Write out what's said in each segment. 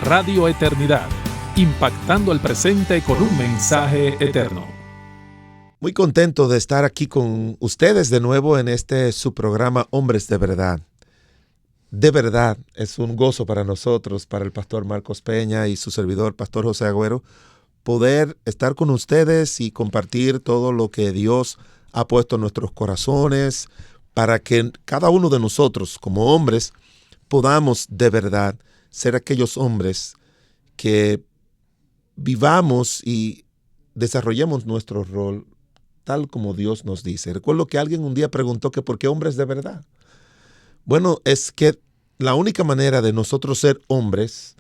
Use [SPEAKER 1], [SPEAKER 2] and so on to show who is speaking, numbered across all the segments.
[SPEAKER 1] Radio Eternidad, impactando el presente con un mensaje eterno.
[SPEAKER 2] Muy contento de estar aquí con ustedes de nuevo en su programa Hombres de Verdad. De verdad, es un gozo para nosotros, para el pastor Marcos Peña y su servidor, pastor José Agüero, poder estar con ustedes y compartir todo lo que Dios ha puesto en nuestros corazones, para que cada uno de nosotros, como hombres, podamos de verdad ser aquellos hombres que vivamos y desarrollemos nuestro rol tal como Dios nos dice. Recuerdo que alguien un día preguntó que ¿por qué hombres de verdad? Bueno, es que la única manera de nosotros ser hombres,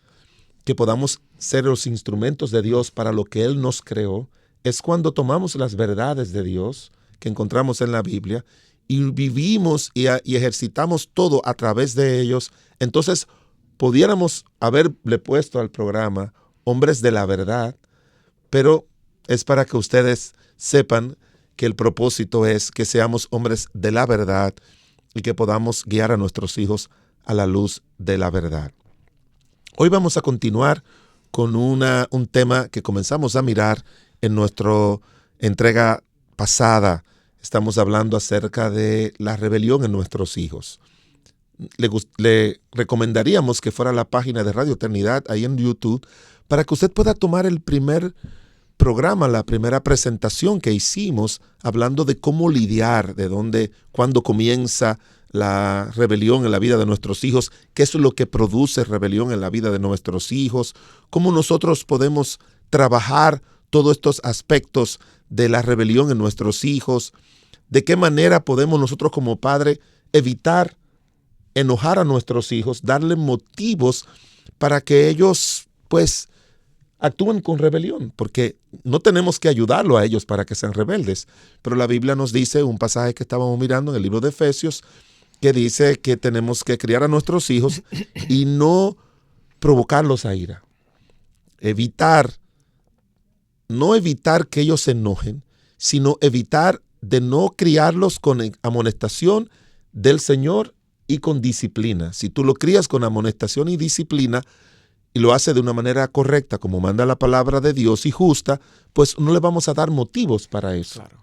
[SPEAKER 2] que podamos ser los instrumentos de Dios para lo que Él nos creó, es cuando tomamos las verdades de Dios que encontramos en la Biblia y vivimos y ejercitamos todo a través de ellos. Entonces, pudiéramos haberle puesto al programa Hombres de la Verdad, pero es para que ustedes sepan que el propósito es que seamos hombres de la verdad y que podamos guiar a nuestros hijos a la luz de la verdad. Hoy vamos a continuar con un tema que comenzamos a mirar en nuestra entrega pasada. Estamos hablando acerca de la rebelión en nuestros hijos. Le recomendaríamos que fuera a la página de Radio Eternidad ahí en YouTube para que usted pueda tomar el primer programa, la primera presentación que hicimos hablando de cómo lidiar, cuándo comienza la rebelión en la vida de nuestros hijos, qué es lo que produce rebelión en la vida de nuestros hijos, cómo nosotros podemos trabajar todos estos aspectos de la rebelión en nuestros hijos, de qué manera podemos nosotros como padres evitar enojar a nuestros hijos, darles motivos para que ellos actúen con rebelión, porque no tenemos que ayudarlo a ellos para que sean rebeldes, pero la Biblia nos dice, un pasaje que estábamos mirando en el libro de Efesios, que dice que tenemos que criar a nuestros hijos y no provocarlos a ira. No evitar que ellos se enojen, sino evitar de no criarlos con amonestación del Señor y con disciplina. Si tú lo crías con amonestación y disciplina y lo hace de una manera correcta, como manda la palabra de Dios y justa, pues no le vamos a dar motivos para eso. Claro.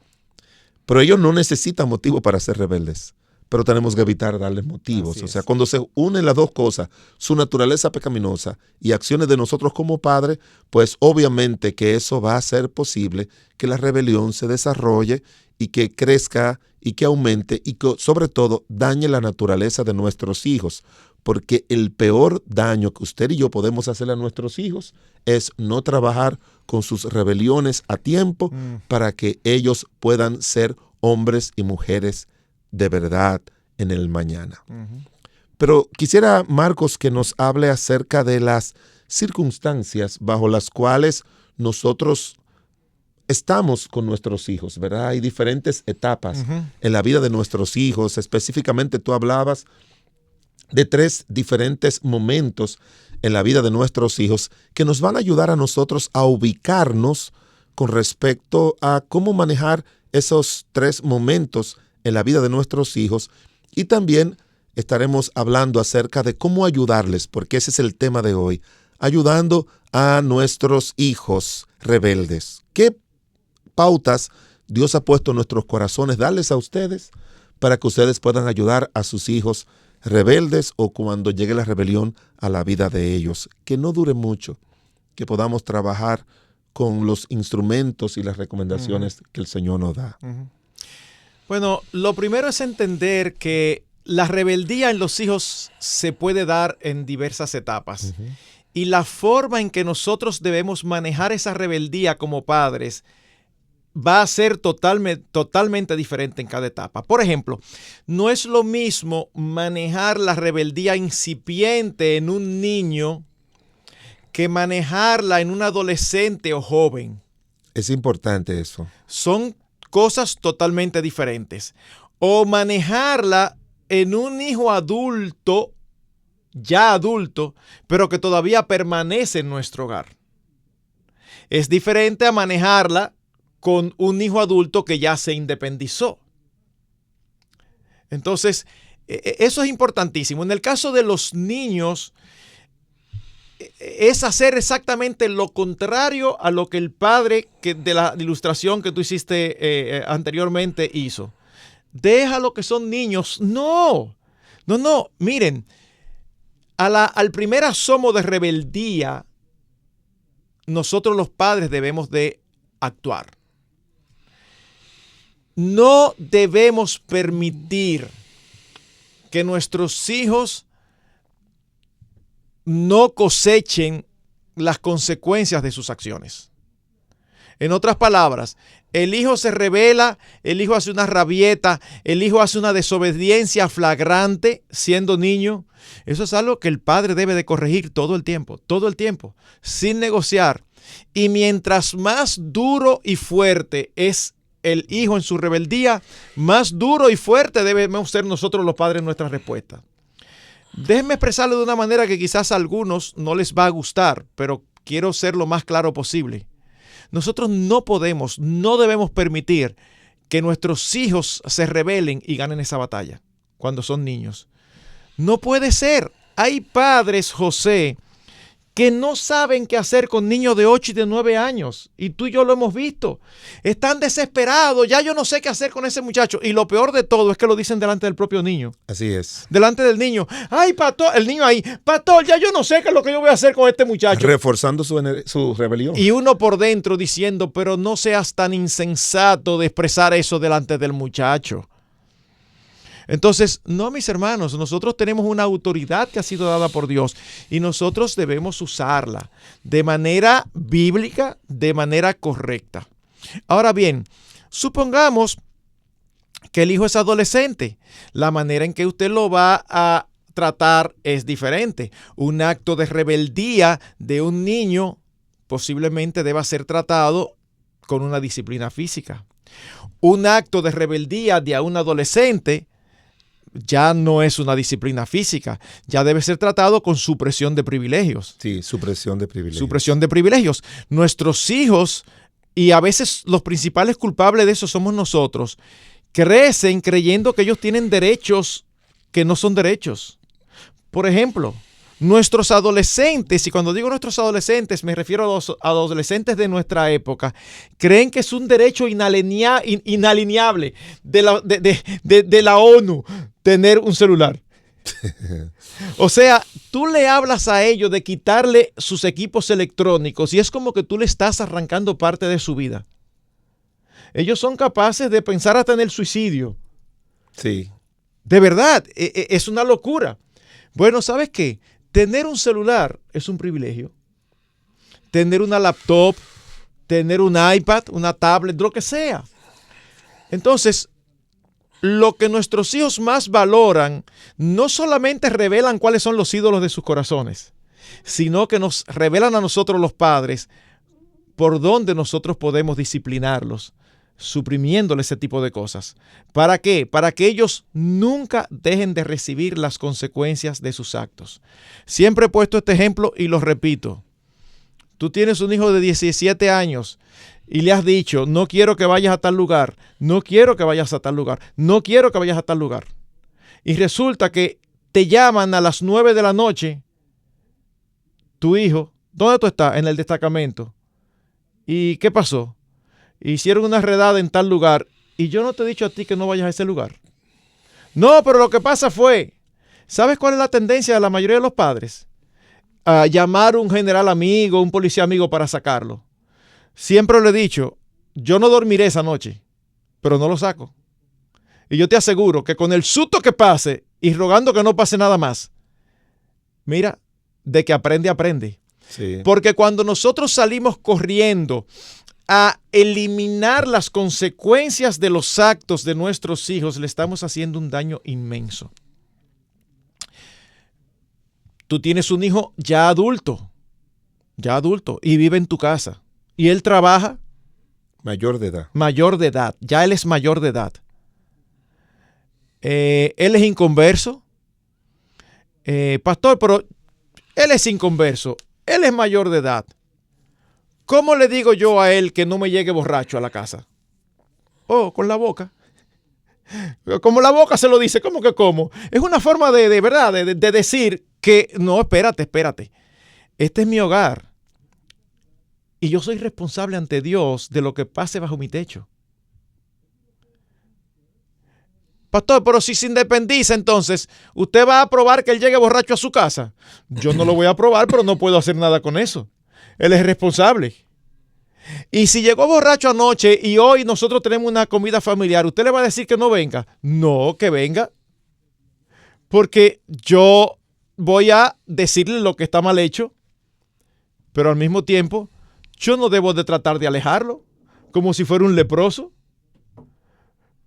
[SPEAKER 2] Pero ellos no necesitan motivo para ser rebeldes, pero tenemos que evitar darles motivos. O sea, cuando se unen las dos cosas, su naturaleza pecaminosa y acciones de nosotros como padres, pues obviamente que eso va a hacer posible que la rebelión se desarrolle y que crezca y que aumente y que sobre todo dañe la naturaleza de nuestros hijos. Porque el peor daño que usted y yo podemos hacer a nuestros hijos es no trabajar con sus rebeliones a tiempo para que ellos puedan ser hombres y mujeres de verdad en el mañana. Pero quisiera, Marcos, que nos hable acerca de las circunstancias bajo las cuales nosotros estamos con nuestros hijos, ¿verdad? Hay diferentes etapas en la vida de nuestros hijos. Específicamente tú hablabas de 3 diferentes momentos en la vida de nuestros hijos que nos van a ayudar a nosotros a ubicarnos con respecto a cómo manejar esos 3 momentos en la vida de nuestros hijos, y también estaremos hablando acerca de cómo ayudarles, porque ese es el tema de hoy, ayudando a nuestros hijos rebeldes. ¿Qué pautas Dios ha puesto en nuestros corazones darles a ustedes para que ustedes puedan ayudar a sus hijos rebeldes o cuando llegue la rebelión a la vida de ellos? Que no dure mucho, que podamos trabajar con los instrumentos y las recomendaciones que el Señor nos da.
[SPEAKER 3] Bueno, lo primero es entender que la rebeldía en los hijos se puede dar en diversas etapas. Y la forma en que nosotros debemos manejar esa rebeldía como padres va a ser totalmente diferente en cada etapa. Por ejemplo, no es lo mismo manejar la rebeldía incipiente en un niño que manejarla en un adolescente o joven.
[SPEAKER 2] Es importante eso.
[SPEAKER 3] Son cosas totalmente diferentes. O manejarla en un hijo adulto, ya adulto, pero que todavía permanece en nuestro hogar. Es diferente a manejarla con un hijo adulto que ya se independizó. Entonces, eso es importantísimo. En el caso de los niños, es hacer exactamente lo contrario a lo que el padre de la ilustración que tú hiciste anteriormente hizo. Déjalo que son niños. No. Miren, al primer asomo de rebeldía, nosotros los padres debemos de actuar. No debemos permitir que nuestros hijos no cosechen las consecuencias de sus acciones. En otras palabras, el hijo se rebela, el hijo hace una rabieta, el hijo hace una desobediencia flagrante siendo niño. Eso es algo que el padre debe de corregir todo el tiempo, sin negociar. Y mientras más duro y fuerte es el hijo en su rebeldía, más duro y fuerte debemos ser nosotros los padres en nuestra respuesta. Déjenme expresarlo de una manera que quizás a algunos no les va a gustar, pero quiero ser lo más claro posible. Nosotros no debemos permitir que nuestros hijos se rebelen y ganen esa batalla cuando son niños. No puede ser. Hay padres, José, que no saben qué hacer con niños de 8 y de 9 años. Y tú y yo lo hemos visto. Están desesperados. Ya yo no sé qué hacer con ese muchacho. Y lo peor de todo es que lo dicen delante del propio niño.
[SPEAKER 2] Así es.
[SPEAKER 3] Delante del niño. Ay, pastor, el niño ahí. Pastor, ya yo no sé qué es lo que yo voy a hacer con este muchacho.
[SPEAKER 2] Reforzando su rebelión.
[SPEAKER 3] Y uno por dentro diciendo, pero no seas tan insensato de expresar eso delante del muchacho. Entonces, no, mis hermanos, nosotros tenemos una autoridad que ha sido dada por Dios y nosotros debemos usarla de manera bíblica, de manera correcta. Ahora bien, supongamos que el hijo es adolescente. La manera en que usted lo va a tratar es diferente. Un acto de rebeldía de un niño posiblemente deba ser tratado con una disciplina física. Un acto de rebeldía de un adolescente ya no es una disciplina física, ya debe ser tratado con supresión de privilegios.
[SPEAKER 2] Sí, supresión de privilegios.
[SPEAKER 3] Supresión de privilegios. Nuestros hijos, y a veces los principales culpables de eso somos nosotros, crecen creyendo que ellos tienen derechos que no son derechos. Por ejemplo, nuestros adolescentes, y cuando digo nuestros adolescentes me refiero a los adolescentes de nuestra época, creen que es un derecho inalienable de la ONU tener un celular. O sea, tú le hablas a ellos de quitarle sus equipos electrónicos y es como que tú le estás arrancando parte de su vida. Ellos son capaces de pensar hasta en el suicidio.
[SPEAKER 2] Sí.
[SPEAKER 3] De verdad, es una locura. Bueno, ¿sabes qué? Tener un celular es un privilegio. Tener una laptop, tener un iPad, una tablet, lo que sea. Entonces, lo que nuestros hijos más valoran no solamente revelan cuáles son los ídolos de sus corazones, sino que nos revelan a nosotros los padres por dónde nosotros podemos disciplinarlos, suprimiéndole ese tipo de cosas. ¿Para qué? Para que ellos nunca dejen de recibir las consecuencias de sus actos. Siempre he puesto este ejemplo y lo repito. Tú tienes un hijo de 17 años y le has dicho, no quiero que vayas a tal lugar, no quiero que vayas a tal lugar, no quiero que vayas a tal lugar. Y resulta que te llaman a las 9 de la noche, tu hijo, ¿dónde tú estás? En el destacamento. ¿Y qué pasó? Hicieron una redada en tal lugar y yo no te he dicho a ti que no vayas a ese lugar. No, pero lo que pasa fue, ¿sabes cuál es la tendencia de la mayoría de los padres? A llamar a un general amigo, un policía amigo para sacarlo. Siempre le he dicho, yo no dormiré esa noche, pero no lo saco. Y yo te aseguro que con el susto que pase y rogando que no pase nada más, mira, de que aprende, aprende.
[SPEAKER 2] Sí.
[SPEAKER 3] Porque cuando nosotros salimos corriendo a eliminar las consecuencias de los actos de nuestros hijos, le estamos haciendo un daño inmenso. Tú tienes un hijo ya adulto, y vive en tu casa. Y él trabaja.
[SPEAKER 2] Mayor de edad.
[SPEAKER 3] Mayor de edad, ya él es mayor de edad. Él es inconverso. Pastor, pero él es inconverso, él es mayor de edad. ¿Cómo le digo yo a él que no me llegue borracho a la casa? Oh, con la boca. Como la boca se lo dice, ¿cómo que cómo? Es una forma de verdad, de decir que, no, espérate. este es mi hogar y yo soy responsable ante Dios de lo que pase bajo mi techo. Pastor, pero si se independiza, entonces, ¿usted va a aprobar que él llegue borracho a su casa? Yo no lo voy a aprobar, pero no puedo hacer nada con eso. Él es responsable. Y si llegó borracho anoche y hoy nosotros tenemos una comida familiar, ¿usted le va a decir que no venga? No, que venga. Porque yo voy a decirle lo que está mal hecho, pero al mismo tiempo, yo no debo de tratar de alejarlo como si fuera un leproso.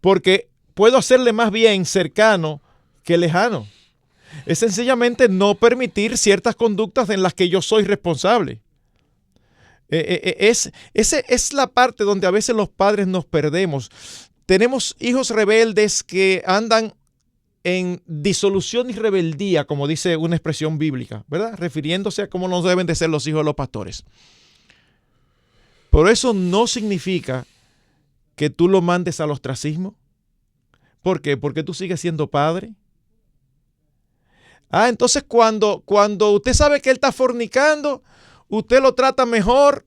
[SPEAKER 3] Porque puedo hacerle más bien cercano que lejano. Es sencillamente no permitir ciertas conductas en las que yo soy responsable. Esa es la parte donde a veces los padres nos perdemos. Tenemos hijos rebeldes que andan en disolución y rebeldía, como dice una expresión bíblica, ¿verdad? Refiriéndose a cómo no deben de ser los hijos de los pastores. Pero eso no significa que tú lo mandes al ostracismo. ¿Por qué? Porque tú sigues siendo padre. Entonces cuando usted sabe que él está fornicando, usted lo trata mejor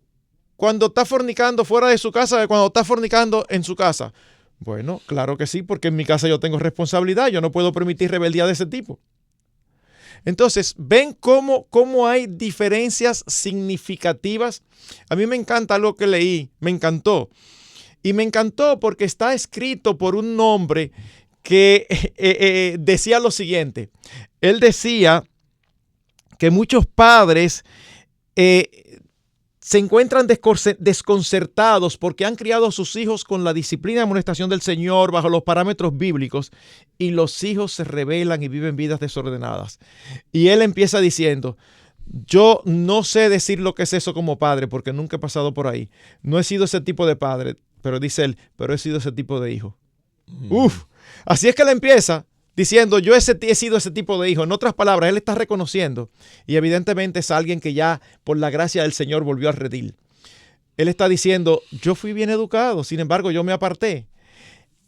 [SPEAKER 3] cuando está fornicando fuera de su casa que cuando está fornicando en su casa. Bueno, claro que sí, porque en mi casa yo tengo responsabilidad, yo no puedo permitir rebeldía de ese tipo. Entonces, ven cómo hay diferencias significativas. A mí me encanta algo que leí, me encantó. Y me encantó porque está escrito por un hombre que decía lo siguiente. Él decía que muchos padres se encuentran desconcertados porque han criado a sus hijos con la disciplina y amonestación del Señor bajo los parámetros bíblicos y los hijos se rebelan y viven vidas desordenadas. Y él empieza diciendo, yo no sé decir lo que es eso como padre porque nunca he pasado por ahí. No he sido ese tipo de padre. Pero dice él, pero he sido ese tipo de hijo. Así es que él empieza diciendo, yo he sido ese tipo de hijo. En otras palabras, él está reconociendo. Y evidentemente es alguien que ya por la gracia del Señor volvió al redil. Él está diciendo, yo fui bien educado, sin embargo yo me aparté.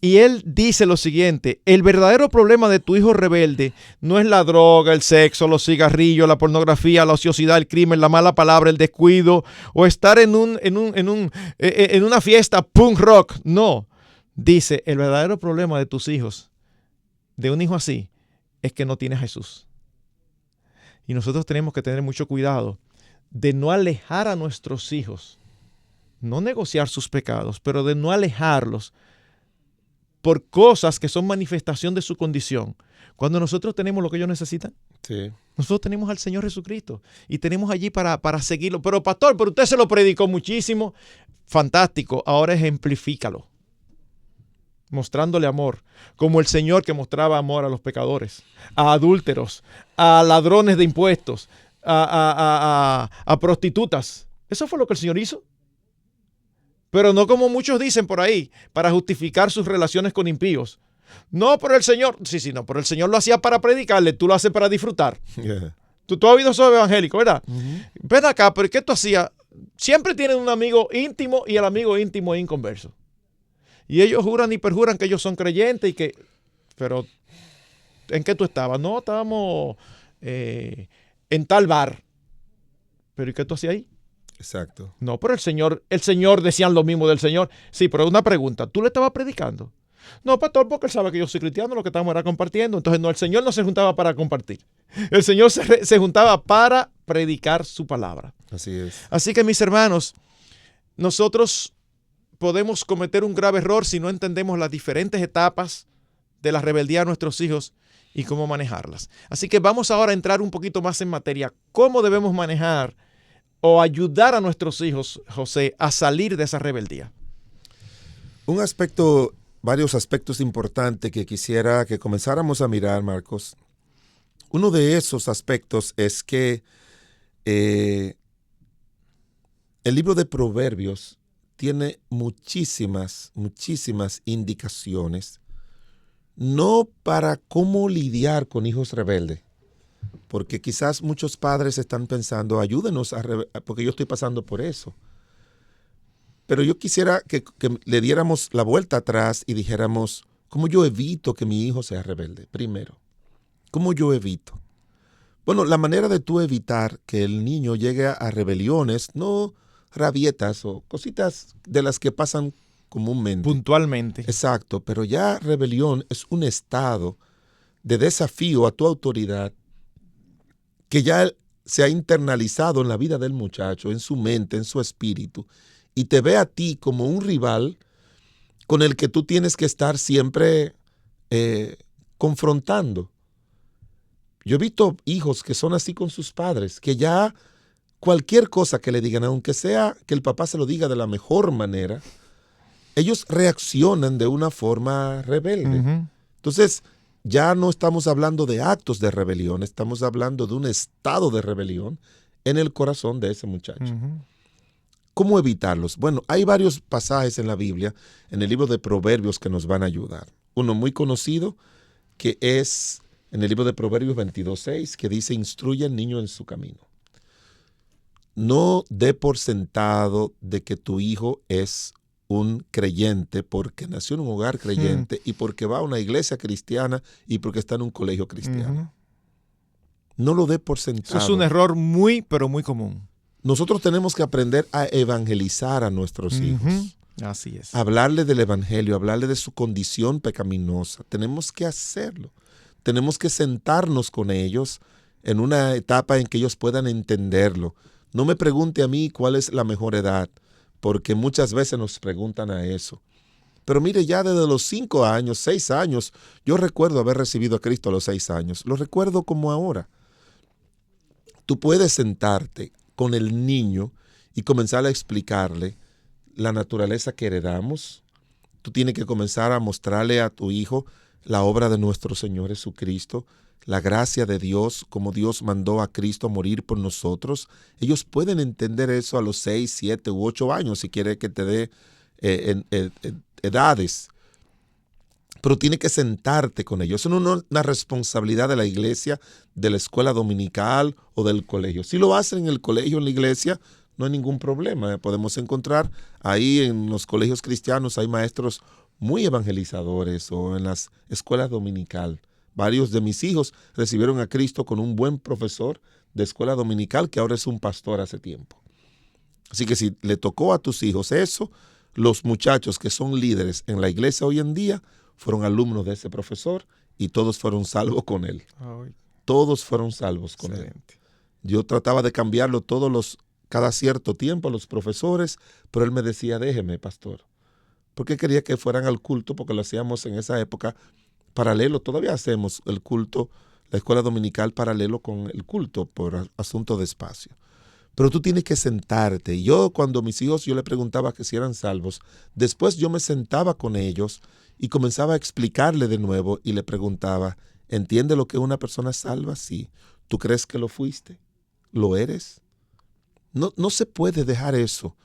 [SPEAKER 3] Y él dice lo siguiente, el verdadero problema de tu hijo rebelde no es la droga, el sexo, los cigarrillos, la pornografía, la ociosidad, el crimen, la mala palabra, el descuido o estar en una fiesta punk rock. No, dice, el verdadero problema de tus hijos, de un hijo así, es que no tiene a Jesús. Y nosotros tenemos que tener mucho cuidado de no alejar a nuestros hijos, no negociar sus pecados, pero de no alejarlos por cosas que son manifestación de su condición. Cuando nosotros tenemos lo que ellos necesitan,
[SPEAKER 2] sí.
[SPEAKER 3] Nosotros tenemos al Señor Jesucristo y tenemos allí para seguirlo. Pero pastor, pero usted se lo predicó muchísimo. Fantástico, ahora ejemplifícalo. Mostrándole amor, como el Señor que mostraba amor a los pecadores, a adúlteros, a ladrones de impuestos, a prostitutas. Eso fue lo que el Señor hizo. Pero no como muchos dicen por ahí, para justificar sus relaciones con impíos. No, pero el Señor, no, pero el Señor lo hacía para predicarle, tú lo haces para disfrutar.
[SPEAKER 2] Yeah.
[SPEAKER 3] Tú has oído eso de evangélico, ¿verdad?
[SPEAKER 2] Uh-huh.
[SPEAKER 3] Ven acá, pero ¿qué tú hacías? Siempre tienen un amigo íntimo y el amigo íntimo es inconverso. Y ellos juran y perjuran que ellos son creyentes y que... Pero, ¿en qué tú estabas? No, estábamos en tal bar. ¿Pero y qué tú hacías ahí?
[SPEAKER 2] Exacto.
[SPEAKER 3] No, pero el Señor decían lo mismo del Señor. Sí, pero una pregunta, ¿tú le estabas predicando? No, pastor, porque él sabe que yo soy cristiano, lo que estamos era compartiendo. Entonces, no, el Señor no se juntaba para compartir. El Señor se juntaba para predicar su palabra.
[SPEAKER 2] Así es.
[SPEAKER 3] Así que, mis hermanos, nosotros podemos cometer un grave error si no entendemos las diferentes etapas de la rebeldía de nuestros hijos y cómo manejarlas. Así que vamos ahora a entrar un poquito más en materia. ¿Cómo debemos manejar o ayudar a nuestros hijos, José, a salir de esa rebeldía?
[SPEAKER 2] Varios aspectos importantes que quisiera que comenzáramos a mirar, Marcos. Uno de esos aspectos es que el libro de Proverbios tiene muchísimas indicaciones, no para cómo lidiar con hijos rebeldes, porque quizás muchos padres están pensando, ayúdenos, porque yo estoy pasando por eso. Pero yo quisiera que le diéramos la vuelta atrás y dijéramos, ¿cómo yo evito que mi hijo sea rebelde? Primero, ¿cómo yo evito? Bueno, la manera de tú evitar que el niño llegue a rebeliones, no rabietas o cositas de las que pasan comúnmente.
[SPEAKER 3] Puntualmente.
[SPEAKER 2] Exacto, pero ya rebelión es un estado de desafío a tu autoridad que ya se ha internalizado en la vida del muchacho, en su mente, en su espíritu, y te ve a ti como un rival con el que tú tienes que estar siempre confrontando. Yo he visto hijos que son así con sus padres, que ya cualquier cosa que le digan, aunque sea que el papá se lo diga de la mejor manera, ellos reaccionan de una forma rebelde.
[SPEAKER 3] Ujú.
[SPEAKER 2] Entonces, ya no estamos hablando de actos de rebelión, estamos hablando de un estado de rebelión en el corazón de ese muchacho.
[SPEAKER 3] Ujú.
[SPEAKER 2] ¿Cómo evitarlos? Bueno, hay varios pasajes en la Biblia, en el libro de Proverbios, que nos van a ayudar. Uno muy conocido, que es en el libro de Proverbios 22:6, que dice: instruye al niño en su camino. No dé por sentado de que tu hijo es un creyente porque nació en un hogar creyente y porque va a una iglesia cristiana y porque está en un colegio cristiano.
[SPEAKER 3] Ujú.
[SPEAKER 2] No lo dé por
[SPEAKER 3] Eso
[SPEAKER 2] sentado.
[SPEAKER 3] es un error muy, pero muy común.
[SPEAKER 2] Nosotros tenemos que aprender a evangelizar a nuestros hijos.
[SPEAKER 3] Ujú. Así es.
[SPEAKER 2] Hablarle del evangelio, hablarle de su condición pecaminosa. Tenemos que hacerlo. Tenemos que sentarnos con ellos en una etapa en que ellos puedan entenderlo. No me pregunte a mí cuál es la mejor edad, porque muchas veces nos preguntan a eso. Pero mire, ya desde los 5 años, 6 años, yo recuerdo haber recibido a Cristo a los 6 años. Lo recuerdo como ahora. Tú puedes sentarte con el niño y comenzar a explicarle la naturaleza que heredamos. Tú tienes que comenzar a mostrarle a tu hijo la obra de nuestro Señor Jesucristo, la gracia de Dios, como Dios mandó a Cristo a morir por nosotros. Ellos pueden entender eso a los 6, 7 u 8 años, si quiere que te dé edades. Pero tiene que sentarte con ellos. Eso no es una responsabilidad de la iglesia, de la escuela dominical o del colegio. Si lo hacen en el colegio, en la iglesia, no hay ningún problema. Podemos encontrar ahí en los colegios cristianos, hay maestros muy evangelizadores, o en las escuelas dominical. Varios de mis hijos recibieron a Cristo con un buen profesor de escuela dominical que ahora es un pastor hace tiempo. Así que si le tocó a tus hijos eso, los muchachos que son líderes en la iglesia hoy en día fueron alumnos de ese profesor y todos fueron salvos con él.
[SPEAKER 3] Ay,
[SPEAKER 2] Todos fueron salvos con él.
[SPEAKER 3] excelente.
[SPEAKER 2] Yo trataba de cambiarlo cada cierto tiempo a los profesores, pero él me decía: déjeme, pastor. Porque quería que fueran al culto, porque lo hacíamos en esa época paralelo. Todavía hacemos el culto, la escuela dominical paralelo con el culto por asunto de espacio. Pero tú tienes que sentarte. Y yo, cuando mis hijos, yo le preguntaba que si eran salvos, después yo me sentaba con ellos y comenzaba a explicarle de nuevo y le preguntaba: ¿entiende lo que una persona es salva? Sí. ¿Tú crees que lo fuiste? ¿Lo eres? No se puede dejar eso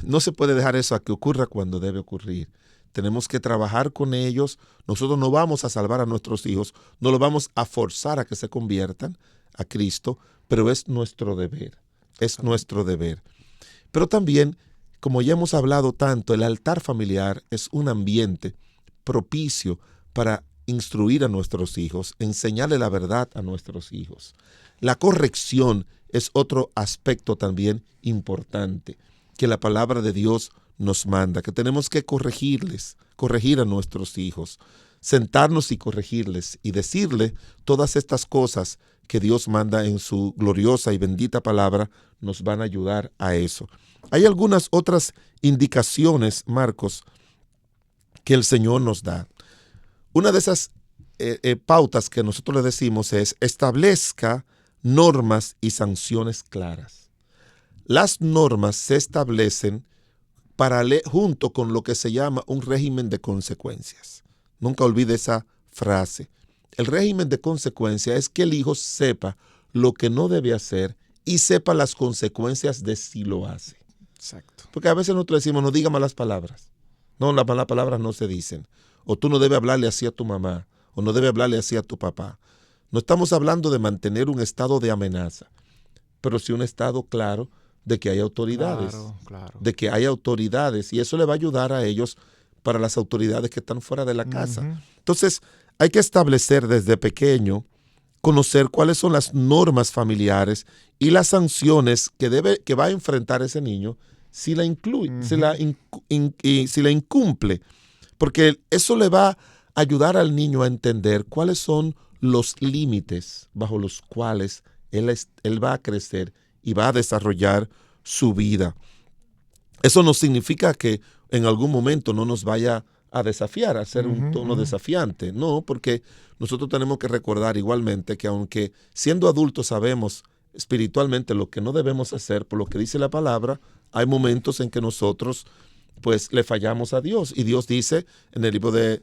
[SPEAKER 2] no se puede dejar eso a que ocurra cuando debe ocurrir. Tenemos que trabajar con ellos. Nosotros no vamos a salvar a nuestros hijos, no los vamos a forzar a que se conviertan a Cristo, pero es nuestro deber. Es nuestro deber. Pero también, como ya hemos hablado tanto, el altar familiar es un ambiente propicio para instruir a nuestros hijos, enseñarle la verdad a nuestros hijos. La corrección es otro aspecto también importante que la palabra de Dios nos manda, que tenemos que corregir a nuestros hijos, sentarnos y corregirles y decirle todas estas cosas que Dios manda en su gloriosa y bendita palabra, nos van a ayudar a eso. Hay algunas otras indicaciones, Marcos, que el Señor nos da. Una de esas pautas que nosotros le decimos es: establezca normas y sanciones claras. Las normas se establecen junto con lo que se llama un régimen de consecuencias. Nunca olvide esa frase. El régimen de consecuencias es que el hijo sepa lo que no debe hacer y sepa las consecuencias de si lo hace.
[SPEAKER 3] Exacto.
[SPEAKER 2] Porque a veces nosotros decimos: no diga malas palabras. No, las malas palabras no se dicen. O tú no debes hablarle así a tu mamá, o no debes hablarle así a tu papá. No estamos hablando de mantener un estado de amenaza, pero sí un estado claro de que hay autoridades,
[SPEAKER 3] Claro.
[SPEAKER 2] de que hay autoridades, y eso le va a ayudar a ellos para las autoridades que están fuera de la casa.
[SPEAKER 3] Ujú.
[SPEAKER 2] Entonces, hay que establecer desde pequeño, conocer cuáles son las normas familiares y las sanciones que va a enfrentar ese niño si la si la incumple, porque eso le va a ayudar al niño a entender cuáles son los límites bajo los cuales él va a crecer y va a desarrollar su vida. Eso no significa que en algún momento no nos vaya a desafiar, a hacer un tono desafiante. No, porque nosotros tenemos que recordar igualmente que aunque siendo adultos sabemos espiritualmente lo que no debemos hacer por lo que dice la palabra, hay momentos en que nosotros pues le fallamos a Dios. Y Dios dice en el libro de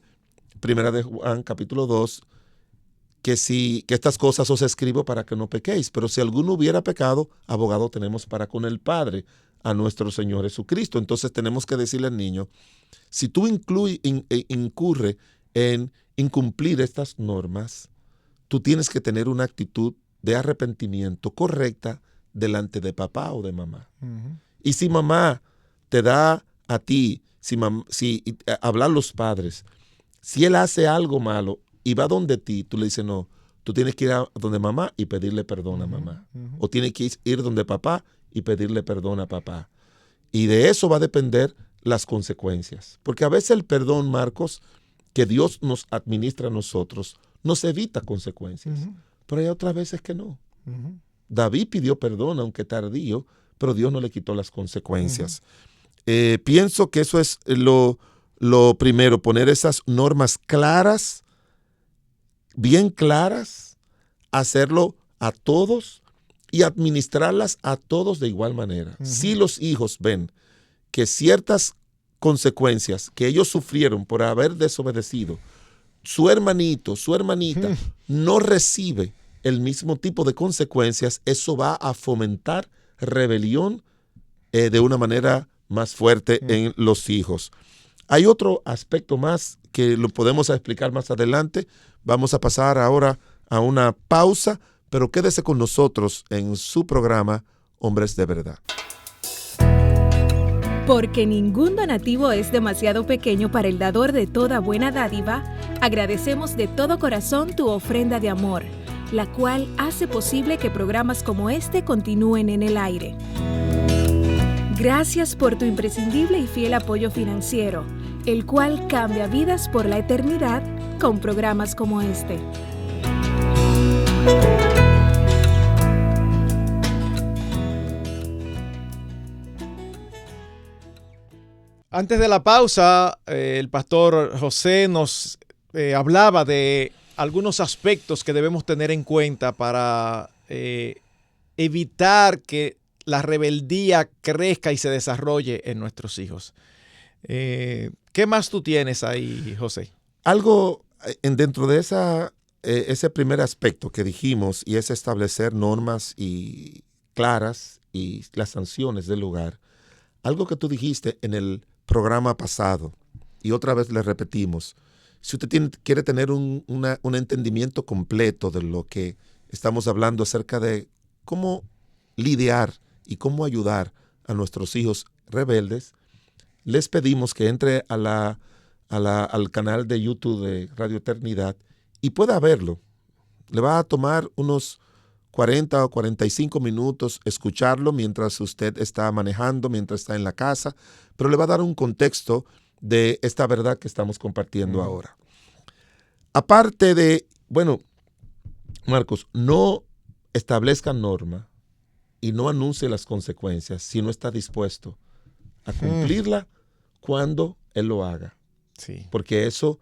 [SPEAKER 2] Primera de Juan, capítulo 2, que estas cosas os escribo para que no pequéis. Pero si alguno hubiera pecado, abogado tenemos para con el Padre, a nuestro Señor Jesucristo. Entonces tenemos que decirle al niño, si tú incurre en incumplir estas normas, tú tienes que tener una actitud de arrepentimiento correcta delante de papá o de mamá. Y si mamá te da a ti, si hablar los padres, si él hace algo malo y va donde ti, tú le dices, no, tú tienes que ir a donde mamá y pedirle perdón a mamá. O tienes que ir donde papá y pedirle perdón a papá. Y de eso va a depender las consecuencias. Porque a veces el perdón, Marcos, que Dios nos administra a nosotros, nos evita consecuencias. Pero hay otras veces que no. David pidió perdón, aunque tardío, pero Dios no le quitó las consecuencias. Pienso que eso es lo primero, poner esas normas claras, bien claras, hacerlo a todos y administrarlas a todos de igual manera. Si los hijos ven que ciertas consecuencias que ellos sufrieron por haber desobedecido, su hermanito, su hermanita no recibe el mismo tipo de consecuencias, eso va a fomentar rebelión de una manera más fuerte en los hijos. Hay otro aspecto más que lo podemos explicar más adelante. Vamos a pasar ahora a una pausa, pero quédese con nosotros en su programa Hombres de Verdad.
[SPEAKER 4] Porque ningún donativo es demasiado pequeño para el dador de toda buena dádiva, agradecemos de todo corazón tu ofrenda de amor, la cual hace posible que programas como este continúen en el aire. Gracias por tu imprescindible y fiel apoyo financiero, el cual cambia vidas por la eternidad con programas como este.
[SPEAKER 3] Antes de la pausa, el pastor José nos hablaba de algunos aspectos que debemos tener en cuenta para evitar que la rebeldía crezca y se desarrolle en nuestros hijos. ¿Qué más tú tienes ahí, José?
[SPEAKER 2] Algo dentro de ese primer aspecto que dijimos, y es establecer normas claras y las sanciones del lugar. Algo que tú dijiste en el programa pasado, y otra vez le repetimos, si usted quiere tener un entendimiento completo de lo que estamos hablando acerca de cómo lidiar y cómo ayudar a nuestros hijos rebeldes, les pedimos que entre al canal de YouTube de Radio Eternidad y pueda verlo. Le va a tomar unos 40 o 45 minutos escucharlo mientras usted está manejando, mientras está en la casa, pero le va a dar un contexto de esta verdad que estamos compartiendo ahora. Aparte de, Marcos, no establezca norma y no anuncie las consecuencias si no está dispuesto a cumplirla cuando él lo haga.
[SPEAKER 3] Sí.
[SPEAKER 2] Porque eso,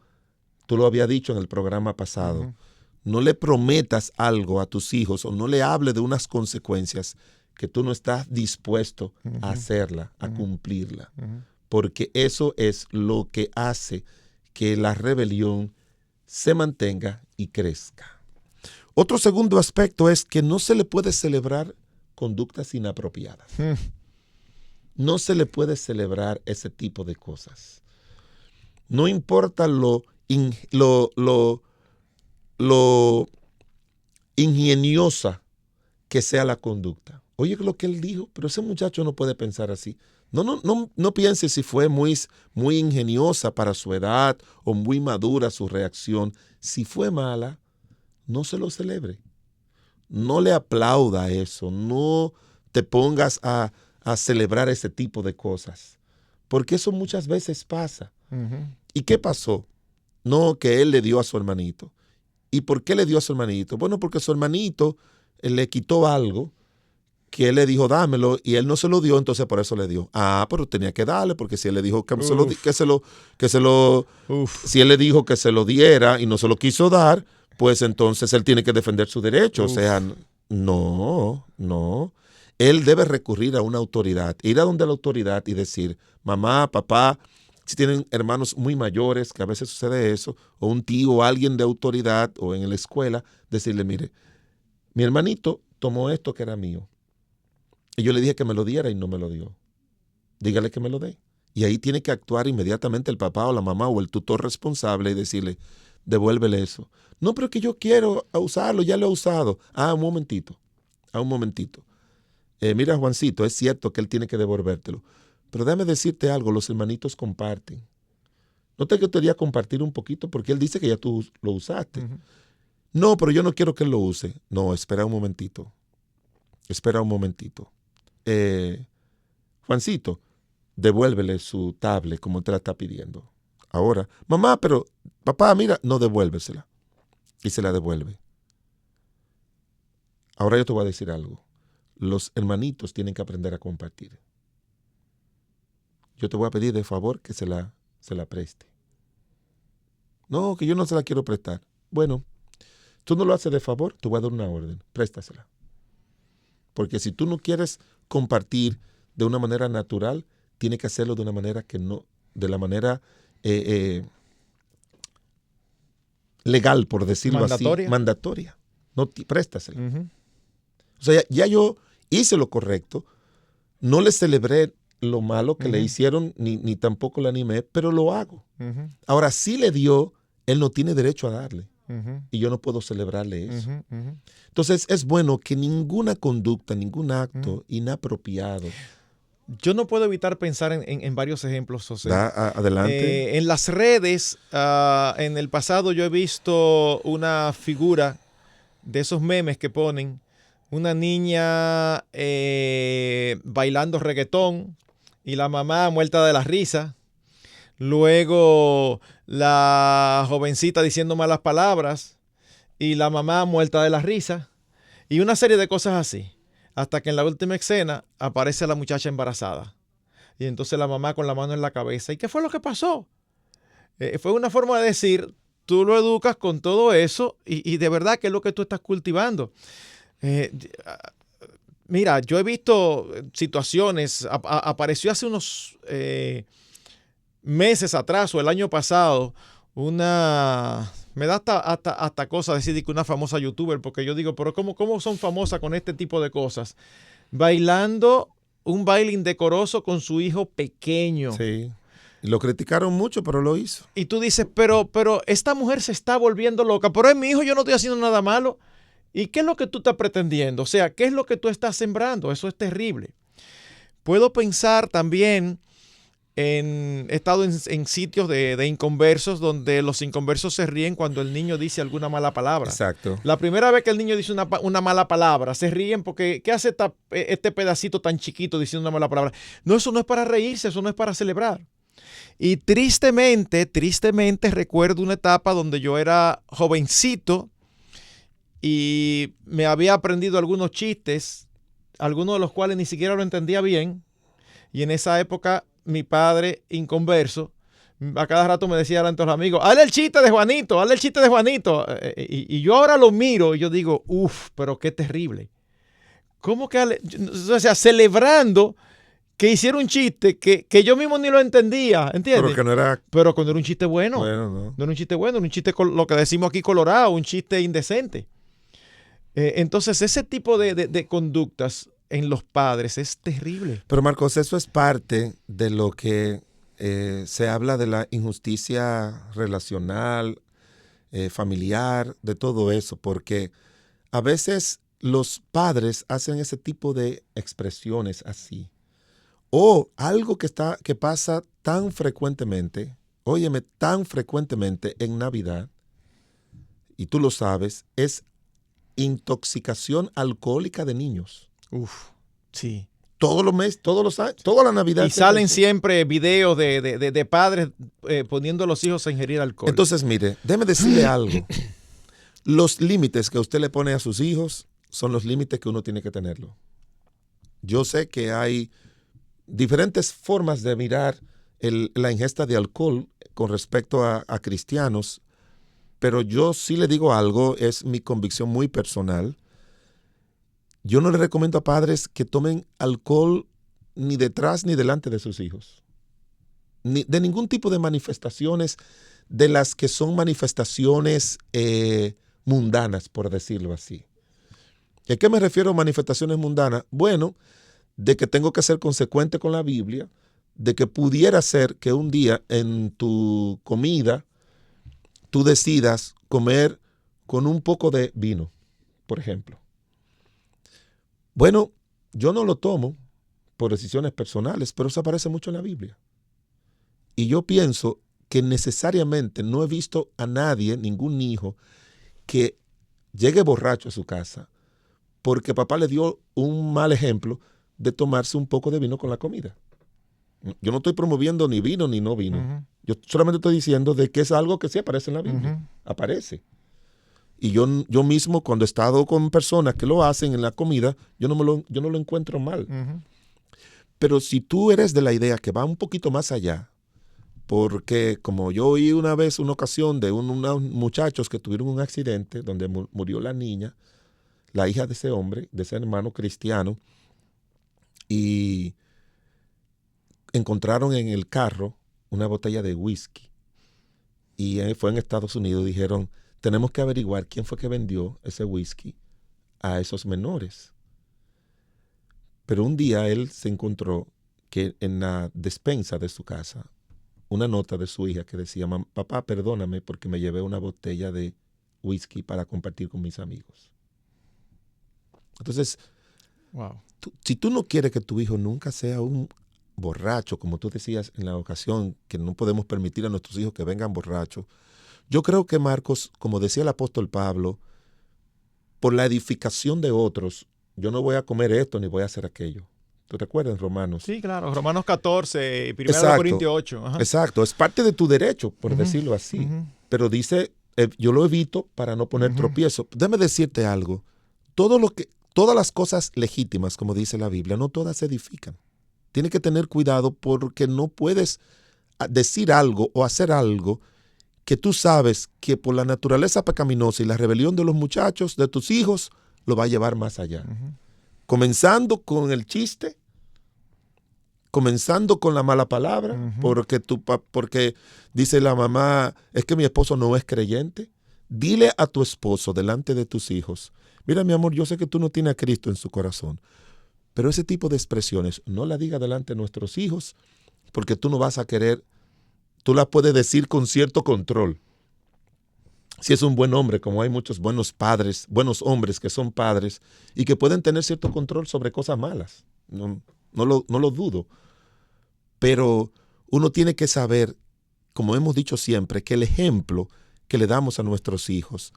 [SPEAKER 2] tú lo habías dicho en el programa pasado, no le prometas algo a tus hijos o no le hable de unas consecuencias que tú no estás dispuesto a hacerla, a cumplirla. Porque eso es lo que hace que la rebelión se mantenga y crezca. Otro segundo aspecto es que no se le puede celebrar conductas inapropiadas. No se le puede celebrar ese tipo de cosas. No importa lo ingeniosa que sea la conducta. Oye lo que él dijo, pero ese muchacho no puede pensar así. No piense si fue muy ingeniosa para su edad o muy madura su reacción. Si fue mala, no se lo celebre. No le aplauda eso. No te pongas a celebrar ese tipo de cosas. Porque eso muchas veces pasa.
[SPEAKER 3] Ujú.
[SPEAKER 2] ¿Y qué pasó? No, que él le dio a su hermanito. ¿Y por qué le dio a su hermanito? Bueno, porque su hermanito le quitó algo que él le dijo, dámelo, y él no se lo dio, entonces por eso le dio. Ah, pero tenía que darle, porque si él le dijo que si él le dijo que se lo diera y no se lo quiso dar, pues entonces él tiene que defender su derecho. O sea, no. Él debe recurrir a una autoridad, ir a donde la autoridad y decir, mamá, papá, si tienen hermanos muy mayores, que a veces sucede eso, o un tío o alguien de autoridad o en la escuela, decirle, mire, mi hermanito tomó esto que era mío. Y yo le dije que me lo diera y no me lo dio. Dígale que me lo dé. Y ahí tiene que actuar inmediatamente el papá o la mamá o el tutor responsable y decirle, devuélvele eso. No, pero que yo quiero usarlo, ya lo he usado. Un momentito. Mira, Juancito, es cierto que él tiene que devolvértelo. Pero déjame decirte algo, los hermanitos comparten. No te quería compartir un poquito porque él dice que ya tú lo usaste.
[SPEAKER 3] Ujú.
[SPEAKER 2] No, pero yo no quiero que él lo use. No, espera un momentito. Juancito, devuélvele su tablet como te la está pidiendo. Ahora, mamá, pero papá, mira, no, devuélvesela. Y se la devuelve. Ahora yo te voy a decir algo. Los hermanitos tienen que aprender a compartir. Yo te voy a pedir de favor que se la preste. No, que yo no se la quiero prestar. Bueno, tú no lo haces de favor, te voy a dar una orden. Préstasela. Porque si tú no quieres compartir de una manera natural, tienes que hacerlo de una manera que no, de la manera legal, por decirlo
[SPEAKER 3] Mandatoria.
[SPEAKER 2] así. Mandatoria. No, préstasela.
[SPEAKER 3] Ujú.
[SPEAKER 2] O sea, ya yo hice lo correcto, no le celebré lo malo que le hicieron, ni tampoco le animé, pero lo hago.
[SPEAKER 3] Ujú.
[SPEAKER 2] Ahora, si le dio, él no tiene derecho a darle.
[SPEAKER 3] Ujú.
[SPEAKER 2] Y yo no puedo celebrarle eso.
[SPEAKER 3] Ujú. Ujú.
[SPEAKER 2] Entonces, es bueno que ninguna conducta, ningún acto inapropiado.
[SPEAKER 3] Yo no puedo evitar pensar en varios ejemplos, José.
[SPEAKER 2] Adelante.
[SPEAKER 3] En las redes, en el pasado yo he visto una figura de esos memes que ponen, una niña bailando reggaetón y la mamá muerta de la risa. Luego la jovencita diciendo malas palabras y la mamá muerta de la risa. Y una serie de cosas así. Hasta que en la última escena aparece la muchacha embarazada. Y entonces la mamá con la mano en la cabeza. ¿Y qué fue lo que pasó? Fue una forma de decir, tú lo educas con todo eso y de verdad que es lo que tú estás cultivando. Mira, yo he visto situaciones, apareció hace unos meses atrás o el año pasado, me da hasta cosa decir que una famosa youtuber, porque yo digo, pero ¿cómo son famosas con este tipo de cosas? Bailando un baile indecoroso con su hijo pequeño.
[SPEAKER 2] Sí. Y lo criticaron mucho, pero lo hizo.
[SPEAKER 3] Y tú dices, pero esta mujer se está volviendo loca, pero es mi hijo, yo no estoy haciendo nada malo. ¿Y qué es lo que tú estás pretendiendo? O sea, ¿qué es lo que tú estás sembrando? Eso es terrible. Puedo pensar también he estado en sitios de inconversos donde los inconversos se ríen cuando el niño dice alguna mala palabra.
[SPEAKER 2] Exacto.
[SPEAKER 3] La primera vez que el niño dice una mala palabra, se ríen porque ¿qué hace este pedacito tan chiquito diciendo una mala palabra? No, eso no es para reírse, eso no es para celebrar. Y tristemente recuerdo una etapa donde yo era jovencito y me había aprendido algunos chistes, algunos de los cuales ni siquiera lo entendía bien. Y en esa época mi padre inconverso a cada rato me decía delante de los amigos, hazle el chiste de Juanito, hazle el chiste de Juanito. Y yo ahora lo miro y yo digo, pero qué terrible. ¿Cómo que? O sea, celebrando que hiciera un chiste que yo mismo ni lo entendía, ¿entiendes?
[SPEAKER 2] Pero que no era...
[SPEAKER 3] Pero cuando era un chiste bueno.
[SPEAKER 2] Bueno, no.
[SPEAKER 3] No era un chiste bueno, era un chiste, lo que decimos aquí colorado, un chiste indecente. Entonces, ese tipo de conductas en los padres es terrible.
[SPEAKER 2] Pero Marcos, eso es parte de lo que se habla de la injusticia relacional, familiar, de todo eso, porque a veces los padres hacen ese tipo de expresiones así. O algo que pasa tan frecuentemente, óyeme, tan frecuentemente en Navidad, y tú lo sabes, es intoxicación alcohólica de niños.
[SPEAKER 3] Uf, sí.
[SPEAKER 2] Todos los meses, todos los años, toda la Navidad.
[SPEAKER 3] Y salen siempre videos de padres poniendo a los hijos a ingerir alcohol.
[SPEAKER 2] Entonces, mire, déjeme decirle algo. Los límites que usted le pone a sus hijos son los límites que uno tiene que tenerlo. Yo sé que hay diferentes formas de mirar la ingesta de alcohol con respecto a cristianos, pero yo sí le digo algo, es mi convicción muy personal. Yo no le recomiendo a padres que tomen alcohol ni detrás ni delante de sus hijos. Ni de ningún tipo de manifestaciones de las que son manifestaciones mundanas, por decirlo así. ¿Y a qué me refiero a manifestaciones mundanas? Bueno, de que tengo que ser consecuente con la Biblia, de que pudiera ser que un día en tu comida tú decidas comer con un poco de vino, por ejemplo. Bueno, yo no lo tomo por decisiones personales, pero eso aparece mucho en la Biblia. Y yo pienso que necesariamente no he visto a nadie, ningún hijo, que llegue borracho a su casa porque papá le dio un mal ejemplo de tomarse un poco de vino con la comida. Yo no estoy promoviendo ni vino ni no vino.
[SPEAKER 3] Uh-huh.
[SPEAKER 2] Yo solamente estoy diciendo de que es algo que sí aparece en la Biblia. Uh-huh. Aparece. Y yo mismo, cuando he estado con personas que lo hacen en la comida, yo no lo encuentro mal. Uh-huh. Pero si tú eres de la idea que va un poquito más allá, porque como yo oí una ocasión de unos muchachos que tuvieron un accidente donde murió la niña, la hija de ese hombre, de ese hermano cristiano, y encontraron en el carro una botella de whisky. Y fue en Estados Unidos, dijeron, tenemos que averiguar quién fue que vendió ese whisky a esos menores. Pero un día él se encontró que en la despensa de su casa, una nota de su hija que decía, papá, perdóname porque me llevé una botella de whisky para compartir con mis amigos. Entonces, wow. Si tú no quieres que tu hijo nunca sea un borracho, como tú decías en la ocasión, que no podemos permitir a nuestros hijos que vengan borrachos, yo creo que Marcos, como decía el apóstol Pablo, por la edificación de otros, yo no voy a comer esto ni voy a hacer aquello. ¿Tú te acuerdas, Romanos?
[SPEAKER 3] Sí, claro, Romanos 14, 1 Corintios 8. Ajá.
[SPEAKER 2] Exacto, es parte de tu derecho, por decirlo así. Pero dice, yo lo evito para no poner tropiezo. Déjame decirte algo, todas las cosas legítimas, como dice la Biblia, no todas se edifican. Tienes que tener cuidado porque no puedes decir algo o hacer algo que tú sabes que por la naturaleza pecaminosa y la rebelión de los muchachos, de tus hijos, lo va a llevar más allá. Comenzando con el chiste, comenzando con la mala palabra, porque dice la mamá, es que mi esposo no es creyente. Dile a tu esposo delante de tus hijos, mira mi amor, yo sé que tú no tienes a Cristo en su corazón, pero ese tipo de expresiones no la diga delante de nuestros hijos, porque tú no vas a querer, tú la puedes decir con cierto control. Si es un buen hombre, como hay muchos buenos padres, buenos hombres que son padres y que pueden tener cierto control sobre cosas malas. No lo dudo. Pero uno tiene que saber, como hemos dicho siempre, que el ejemplo que le damos a nuestros hijos,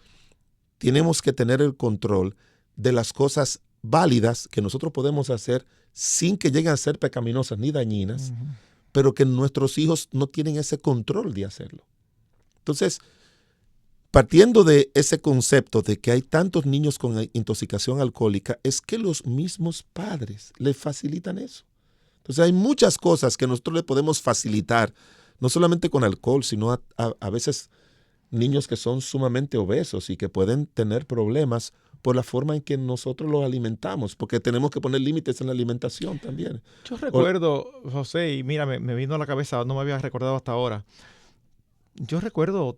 [SPEAKER 2] tenemos que tener el control de las cosas válidas que nosotros podemos hacer sin que lleguen a ser pecaminosas ni dañinas, pero que nuestros hijos no tienen ese control de hacerlo. Entonces, partiendo de ese concepto de que hay tantos niños con intoxicación alcohólica, es que los mismos padres les facilitan eso. Entonces hay muchas cosas que nosotros le podemos facilitar, no solamente con alcohol, sino a veces niños que son sumamente obesos y que pueden tener problemas por la forma en que nosotros los alimentamos, porque tenemos que poner límites en la alimentación también.
[SPEAKER 3] Yo recuerdo, José, y mira, me vino a la cabeza, no me había recordado hasta ahora. Yo recuerdo,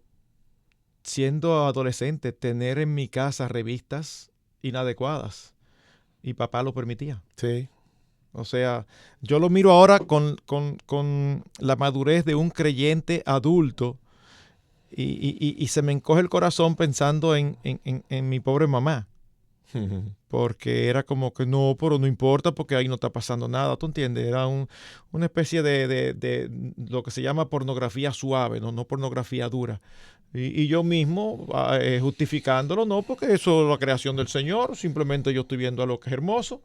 [SPEAKER 3] siendo adolescente, tener en mi casa revistas inadecuadas y papá lo permitía.
[SPEAKER 2] Sí.
[SPEAKER 3] O sea, yo lo miro ahora con la madurez de un creyente adulto y se me encoge el corazón pensando en mi pobre mamá. Porque era como que no, pero no importa porque ahí no está pasando nada, ¿tú entiendes? Era una especie de lo que se llama pornografía suave, no pornografía dura. Y yo mismo justificándolo, no, porque eso es la creación del Señor, simplemente yo estoy viendo a lo que es hermoso.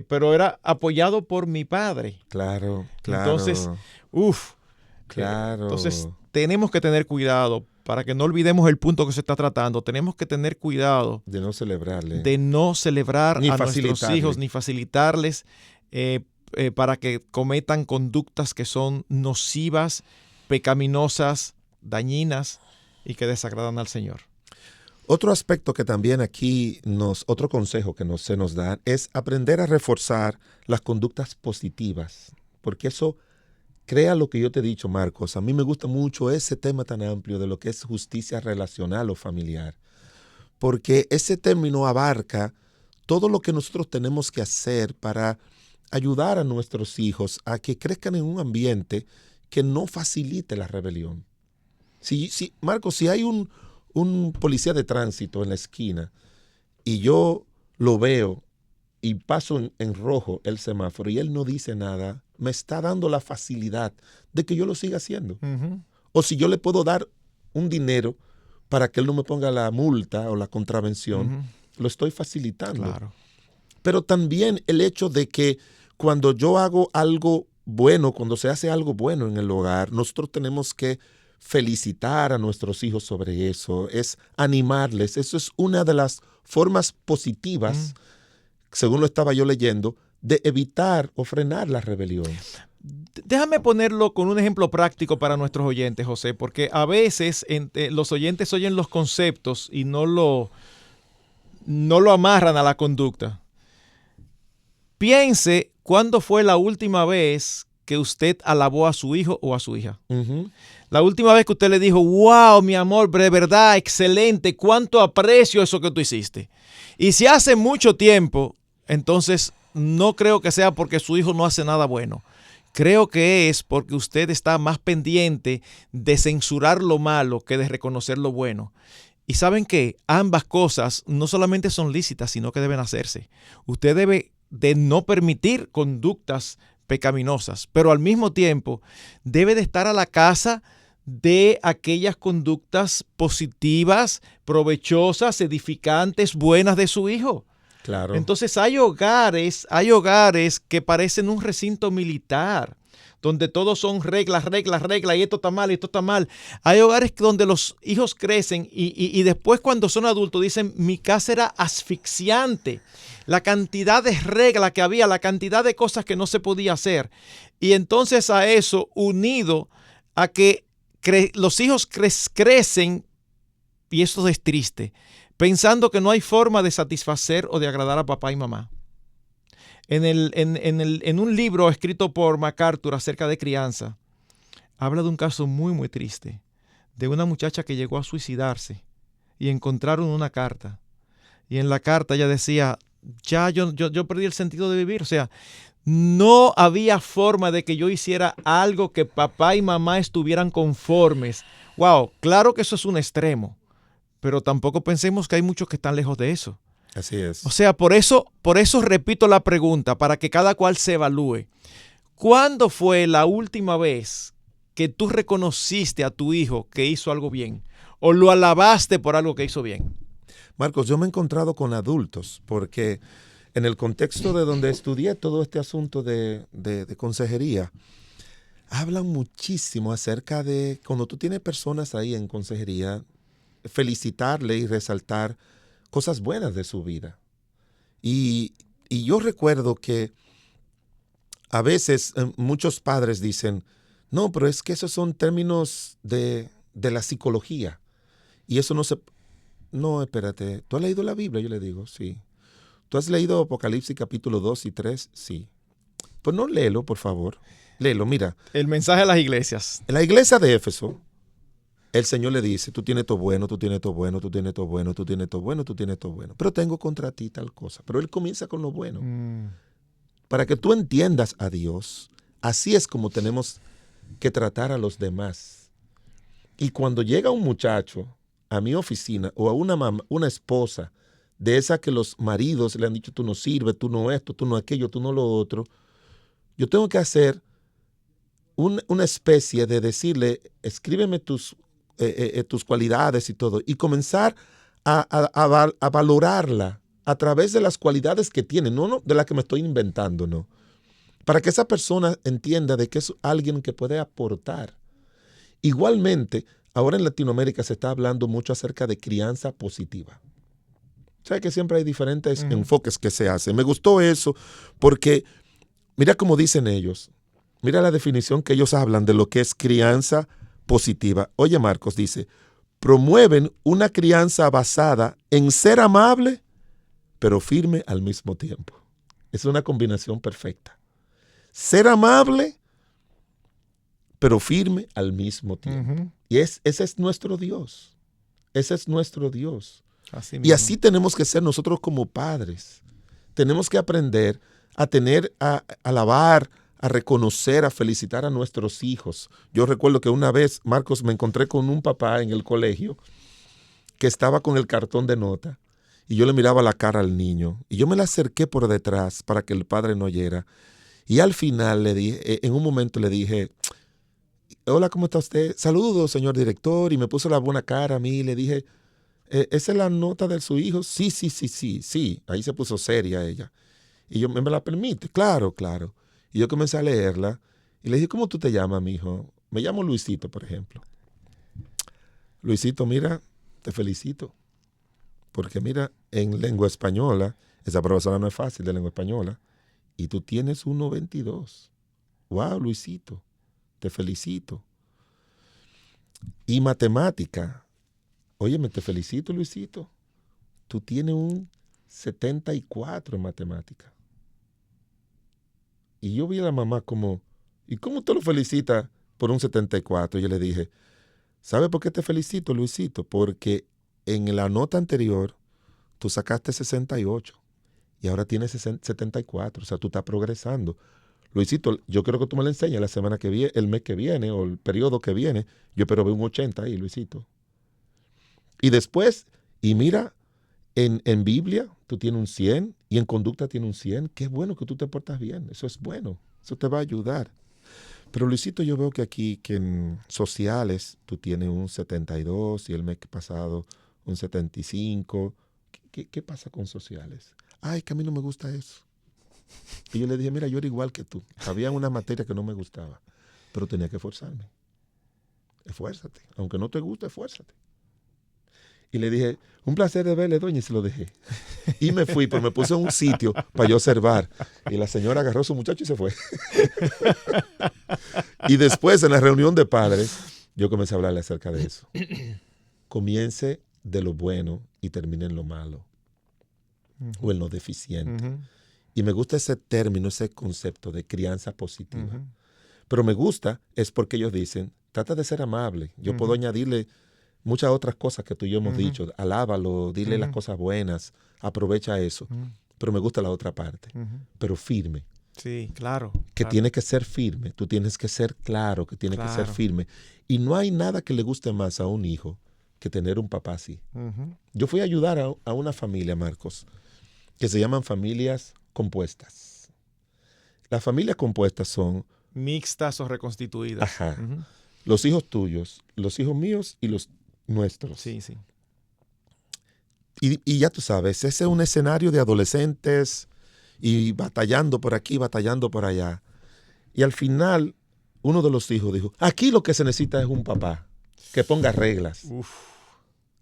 [SPEAKER 3] Pero era apoyado por mi padre.
[SPEAKER 2] Claro.
[SPEAKER 3] Entonces,
[SPEAKER 2] claro.
[SPEAKER 3] Entonces tenemos que tener cuidado para que no olvidemos el punto que se está tratando. Tenemos que tener cuidado
[SPEAKER 2] de no celebrarle.
[SPEAKER 3] De no celebrar
[SPEAKER 2] ni
[SPEAKER 3] a nuestros hijos, ni facilitarles para que cometan conductas que son nocivas, pecaminosas, dañinas y que desagradan al Señor.
[SPEAKER 2] Otro aspecto que también aquí otro consejo que se nos da es aprender a reforzar las conductas positivas, porque eso crea lo que yo te he dicho, Marcos. A mí me gusta mucho ese tema tan amplio de lo que es justicia relacional o familiar, porque ese término abarca todo lo que nosotros tenemos que hacer para ayudar a nuestros hijos a que crezcan en un ambiente que no facilite la rebelión. Marcos, si hay un policía de tránsito en la esquina y yo lo veo y paso en rojo el semáforo y él no dice nada, me está dando la facilidad de que yo lo siga haciendo. Uh-huh. O si yo le puedo dar un dinero para que él no me ponga la multa o la contravención, uh-huh, lo estoy facilitando.
[SPEAKER 3] Claro.
[SPEAKER 2] Pero también el hecho de que cuando yo hago algo bueno, cuando se hace algo bueno en el hogar, nosotros tenemos que felicitar a nuestros hijos sobre eso, es animarles. Eso es una de las formas positivas, según lo estaba yo leyendo, de evitar o frenar la rebelión.
[SPEAKER 3] Déjame ponerlo con un ejemplo práctico para nuestros oyentes, José, porque a veces los oyentes oyen los conceptos y no lo amarran a la conducta. Piense cuándo fue la última vez que usted alabó a su hijo o a su hija. Uh-huh. La última vez que usted le dijo, wow, mi amor, de verdad, excelente, cuánto aprecio eso que tú hiciste. Y si hace mucho tiempo, entonces no creo que sea porque su hijo no hace nada bueno. Creo que es porque usted está más pendiente de censurar lo malo que de reconocer lo bueno. Y ¿saben qué? Ambas cosas no solamente son lícitas, sino que deben hacerse. Usted debe de no permitir conductas pecaminosas, pero al mismo tiempo debe de estar a la caza de aquellas conductas positivas, provechosas, edificantes, buenas de su hijo.
[SPEAKER 2] Claro.
[SPEAKER 3] Entonces hay hogares que parecen un recinto militar, donde todos son reglas, y esto está mal, y esto está mal. Hay hogares donde los hijos crecen y después cuando son adultos dicen, mi casa era asfixiante. La cantidad de reglas que había, la cantidad de cosas que no se podía hacer. Y entonces a eso, unido a que los hijos crecen, y esto es triste, pensando que no hay forma de satisfacer o de agradar a papá y mamá. En un libro escrito por MacArthur acerca de crianza, habla de un caso muy, muy triste, de una muchacha que llegó a suicidarse y encontraron una carta. Y en la carta ella decía, ya yo perdí el sentido de vivir. O sea, no había forma de que yo hiciera algo que papá y mamá estuvieran conformes. Wow, claro que eso es un extremo, pero tampoco pensemos que hay muchos que están lejos de eso.
[SPEAKER 2] Así es.
[SPEAKER 3] O sea, por eso repito la pregunta, para que cada cual se evalúe. ¿Cuándo fue la última vez que tú reconociste a tu hijo que hizo algo bien? ¿O lo alabaste por algo que hizo bien?
[SPEAKER 2] Marcos, yo me he encontrado con adultos porque en el contexto de donde estudié todo este asunto de consejería, hablan muchísimo acerca de cuando tú tienes personas ahí en consejería, felicitarle y resaltar cosas buenas de su vida. Y yo recuerdo que a veces muchos padres dicen, no, pero es que esos son términos de la psicología y eso no se... No, espérate, ¿tú has leído la Biblia? Yo le digo, sí. ¿Tú has leído Apocalipsis capítulo 2 y 3? Sí. Pues no, léelo, por favor. Léelo, mira.
[SPEAKER 3] El mensaje a las iglesias.
[SPEAKER 2] En la iglesia de Éfeso, el Señor le dice, tú tienes todo bueno, tú tienes todo bueno, tú tienes todo bueno, tú tienes todo bueno, tú tienes todo bueno. Pero tengo contra ti tal cosa. Pero Él comienza con lo bueno. Para que tú entiendas a Dios, así es como tenemos que tratar a los demás. Y cuando llega un muchacho a mi oficina o a una esposa de esa que los maridos le han dicho, tú no sirves, tú no esto, tú no aquello, tú no lo otro. Yo tengo que hacer una especie de decirle, escríbeme tus cualidades y todo, y comenzar a valorarla a través de las cualidades que tiene, no de las que me estoy inventando, no. Para que esa persona entienda de que es alguien que puede aportar. Igualmente, ahora en Latinoamérica se está hablando mucho acerca de crianza positiva. O sea que siempre hay diferentes enfoques que se hacen. Me gustó eso porque mira cómo dicen ellos. Mira la definición que ellos hablan de lo que es crianza positiva. Oye, Marcos dice, promueven una crianza basada en ser amable, pero firme al mismo tiempo. Es una combinación perfecta. Ser amable, pero firme al mismo tiempo. Y ese es nuestro Dios. Ese es nuestro Dios.
[SPEAKER 3] Así
[SPEAKER 2] y así tenemos que ser nosotros como padres. Tenemos que aprender a alabar, a reconocer, a felicitar a nuestros hijos. Yo recuerdo que una vez, Marcos, me encontré con un papá en el colegio que estaba con el cartón de nota y yo le miraba la cara al niño y yo me le acerqué por detrás para que el padre no oyera y al final le dije, en un momento le dije, hola, ¿cómo está usted? Saludos, señor director, y me puso la buena cara a mí y le dije, ¿esa es la nota de su hijo? Sí. Ahí se puso seria ella. Y yo, ¿me la permite? Claro. Y yo comencé a leerla y le dije, ¿cómo tú te llamas, mijo? Me llamo Luisito, por ejemplo. Luisito, mira, te felicito. Porque mira, en lengua española, esa profesora no es fácil de lengua española, y tú tienes 1.22. ¡Wow, Luisito! Te felicito. Y matemática. Óyeme, te felicito, Luisito. Tú tienes un 74 en matemática. Y yo vi a la mamá como, ¿y cómo usted lo felicita por un 74? Y yo le dije, ¿sabe por qué te felicito, Luisito? Porque en la nota anterior tú sacaste 68 y ahora tienes 74. O sea, tú estás progresando. Luisito, yo creo que tú me lo enseñas la semana que viene, el mes que viene o el periodo que viene. Yo espero ver un 80 ahí, Luisito. Y después, y mira, en Biblia tú tienes un 100 y en conducta tienes un 100. Qué bueno que tú te portas bien. Eso es bueno. Eso te va a ayudar. Pero Luisito, yo veo que aquí, que en sociales tú tienes un 72 y el mes pasado un 75. ¿Qué pasa con sociales? Ay, que a mí no me gusta eso. Y yo le dije, mira, yo era igual que tú. Había una materia que no me gustaba, pero tenía que esforzarme. Esfuérzate. Aunque no te guste, esfuérzate. Y le dije, un placer de verle, doña, y se lo dejé. Y me fui, pero me puse en un sitio para yo observar. Y la señora agarró a su muchacho y se fue. Y después, en la reunión de padres, yo comencé a hablarle acerca de eso. Comience de lo bueno y termine en lo malo. O en lo deficiente. Y me gusta ese término, ese concepto de crianza positiva. Pero me gusta es porque ellos dicen, trata de ser amable. Yo puedo añadirle muchas otras cosas que tú y yo hemos dicho. Alábalo, dile las cosas buenas, aprovecha eso. Pero me gusta la otra parte. Pero firme.
[SPEAKER 3] Sí, claro.
[SPEAKER 2] Que tiene que ser firme. Tú tienes que ser claro, que tiene que ser firme. Y no hay nada que le guste más a un hijo que tener un papá así. Yo fui a ayudar a una familia, Marcos, que se llaman familias compuestas. Las familias compuestas son
[SPEAKER 3] mixtas o reconstituidas.
[SPEAKER 2] Ajá. Los hijos tuyos, los hijos míos y los nuestros.
[SPEAKER 3] Sí, sí.
[SPEAKER 2] Y ya tú sabes, ese es un escenario de adolescentes y batallando por aquí, batallando por allá. Y al final, uno de los hijos dijo, aquí lo que se necesita es un papá que ponga reglas.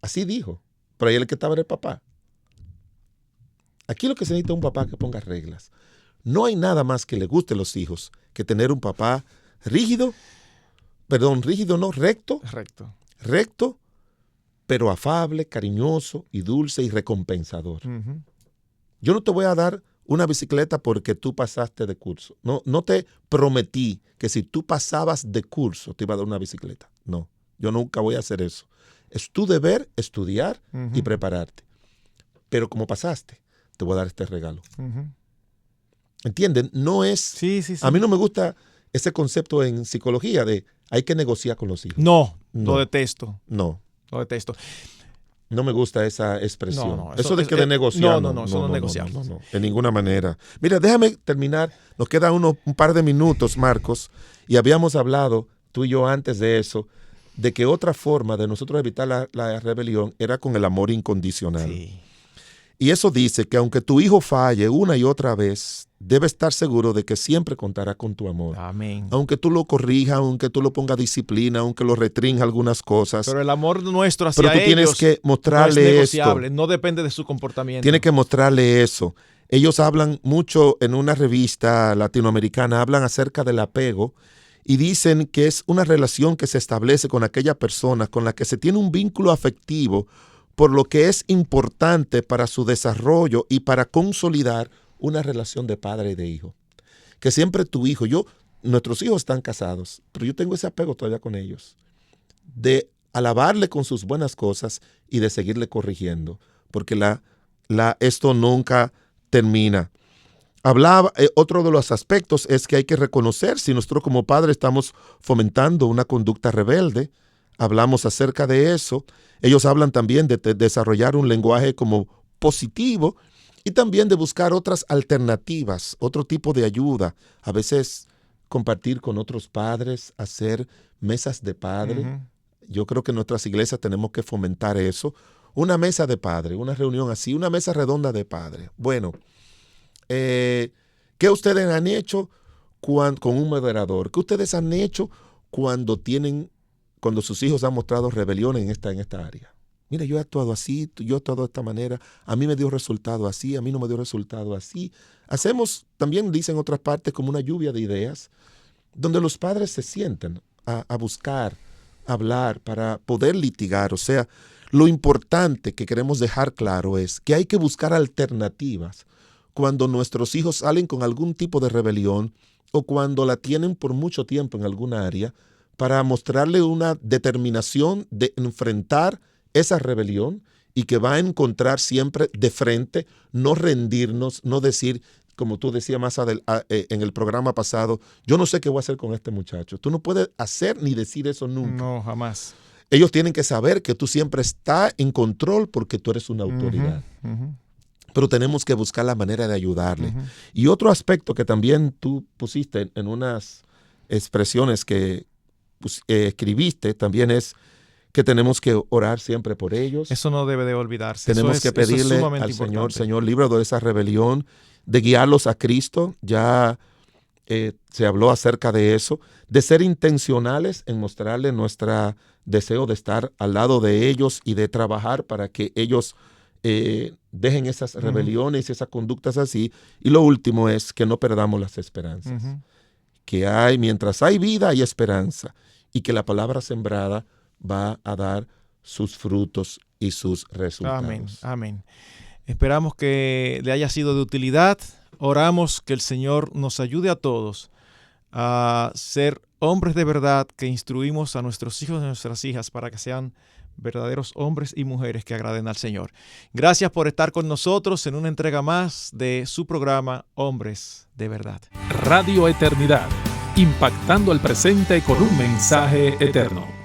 [SPEAKER 2] Así dijo. Pero ahí el que estaba era el papá. Aquí lo que se necesita es un papá que ponga reglas. No hay nada más que le guste a los hijos que tener un papá rígido, recto, pero afable, cariñoso y dulce y recompensador. Yo no te voy a dar una bicicleta porque tú pasaste de curso. No te prometí que si tú pasabas de curso te iba a dar una bicicleta. No, yo nunca voy a hacer eso. Es tu deber estudiar y prepararte. Pero como pasaste, te voy a dar este regalo. ¿Entienden? No es...
[SPEAKER 3] Sí.
[SPEAKER 2] A mí no me gusta ese concepto en psicología de hay que negociar con los hijos.
[SPEAKER 3] No. Lo detesto.
[SPEAKER 2] No.
[SPEAKER 3] Lo detesto.
[SPEAKER 2] No me gusta esa expresión.
[SPEAKER 3] No,
[SPEAKER 2] eso de que de negociar.
[SPEAKER 3] No, eso no es negociable.
[SPEAKER 2] No, de ninguna manera. Mira, déjame terminar. Nos queda un par de minutos, Marcos, y habíamos hablado, tú y yo antes de eso, de que otra forma de nosotros evitar la rebelión era con el amor incondicional.
[SPEAKER 3] Sí.
[SPEAKER 2] Y eso dice que aunque tu hijo falle una y otra vez, debe estar seguro de que siempre contará con tu amor.
[SPEAKER 3] Amén.
[SPEAKER 2] Aunque tú lo corrijas, aunque tú lo pongas disciplina, aunque lo restrinja algunas cosas.
[SPEAKER 3] Pero el amor nuestro hacia
[SPEAKER 2] Pero tú tienes
[SPEAKER 3] ellos
[SPEAKER 2] que mostrarle
[SPEAKER 3] no es negociable,
[SPEAKER 2] esto.
[SPEAKER 3] no depende de su comportamiento.
[SPEAKER 2] Tienes que mostrarle eso. Ellos hablan mucho en una revista latinoamericana, hablan acerca del apego y dicen que es una relación que se establece con aquella persona con la que se tiene un vínculo afectivo, por lo que es importante para su desarrollo y para consolidar una relación de padre y de hijo. Que siempre tu hijo, nuestros hijos están casados, pero yo tengo ese apego todavía con ellos, de alabarle con sus buenas cosas y de seguirle corrigiendo, porque esto nunca termina. Otro de los aspectos es que hay que reconocer si nosotros como padres estamos fomentando una conducta rebelde. Hablamos acerca de eso. Ellos hablan también de desarrollar un lenguaje como positivo y también de buscar otras alternativas, otro tipo de ayuda. A veces compartir con otros padres, hacer mesas de padre.
[SPEAKER 3] Uh-huh.
[SPEAKER 2] Yo creo que en nuestras iglesias tenemos que fomentar eso. Una mesa de padre, una reunión así, una mesa redonda de padre. Bueno, ¿qué ustedes han hecho con un moderador? ¿Qué ustedes han hecho cuando sus hijos han mostrado rebelión en esta área? Mira, yo he actuado así, yo he actuado de esta manera, a mí me dio resultado así, a mí no me dio resultado así. Hacemos, también dicen otras partes, como una lluvia de ideas, donde los padres se sienten a buscar, a hablar, para poder litigar. O sea, lo importante que queremos dejar claro es que hay que buscar alternativas cuando nuestros hijos salen con algún tipo de rebelión o cuando la tienen por mucho tiempo en alguna área, para mostrarle una determinación de enfrentar esa rebelión y que va a encontrar siempre de frente, no rendirnos, no decir, como tú decías en el programa pasado, yo no sé qué voy a hacer con este muchacho. Tú no puedes hacer ni decir eso nunca.
[SPEAKER 3] No, jamás.
[SPEAKER 2] Ellos tienen que saber que tú siempre estás en control porque tú eres una autoridad.
[SPEAKER 3] Uh-huh, uh-huh.
[SPEAKER 2] Pero tenemos que buscar la manera de ayudarle.
[SPEAKER 3] Uh-huh.
[SPEAKER 2] Y otro aspecto que también tú pusiste en unas expresiones que escribiste también es que tenemos que orar siempre por ellos.
[SPEAKER 3] Eso no debe de olvidarse.
[SPEAKER 2] Tenemos que pedirle al Señor, líbralo de esa rebelión, de guiarlos a Cristo. Ya se habló acerca de eso, de ser intencionales en mostrarle nuestro deseo de estar al lado de ellos y de trabajar para que ellos dejen esas rebeliones y esas conductas así. Y lo último es que no perdamos las esperanzas.
[SPEAKER 3] Uh-huh.
[SPEAKER 2] Que mientras hay vida, hay esperanza. Y que la palabra sembrada va a dar sus frutos y sus resultados.
[SPEAKER 3] Amén, amén. Esperamos que le haya sido de utilidad. Oramos que el Señor nos ayude a todos a ser hombres de verdad, que instruimos a nuestros hijos y a nuestras hijas para que sean verdaderos hombres y mujeres que agraden al Señor. Gracias por estar con nosotros en una entrega más de su programa Hombres de Verdad.
[SPEAKER 1] Radio Eternidad, impactando el presente con un mensaje eterno.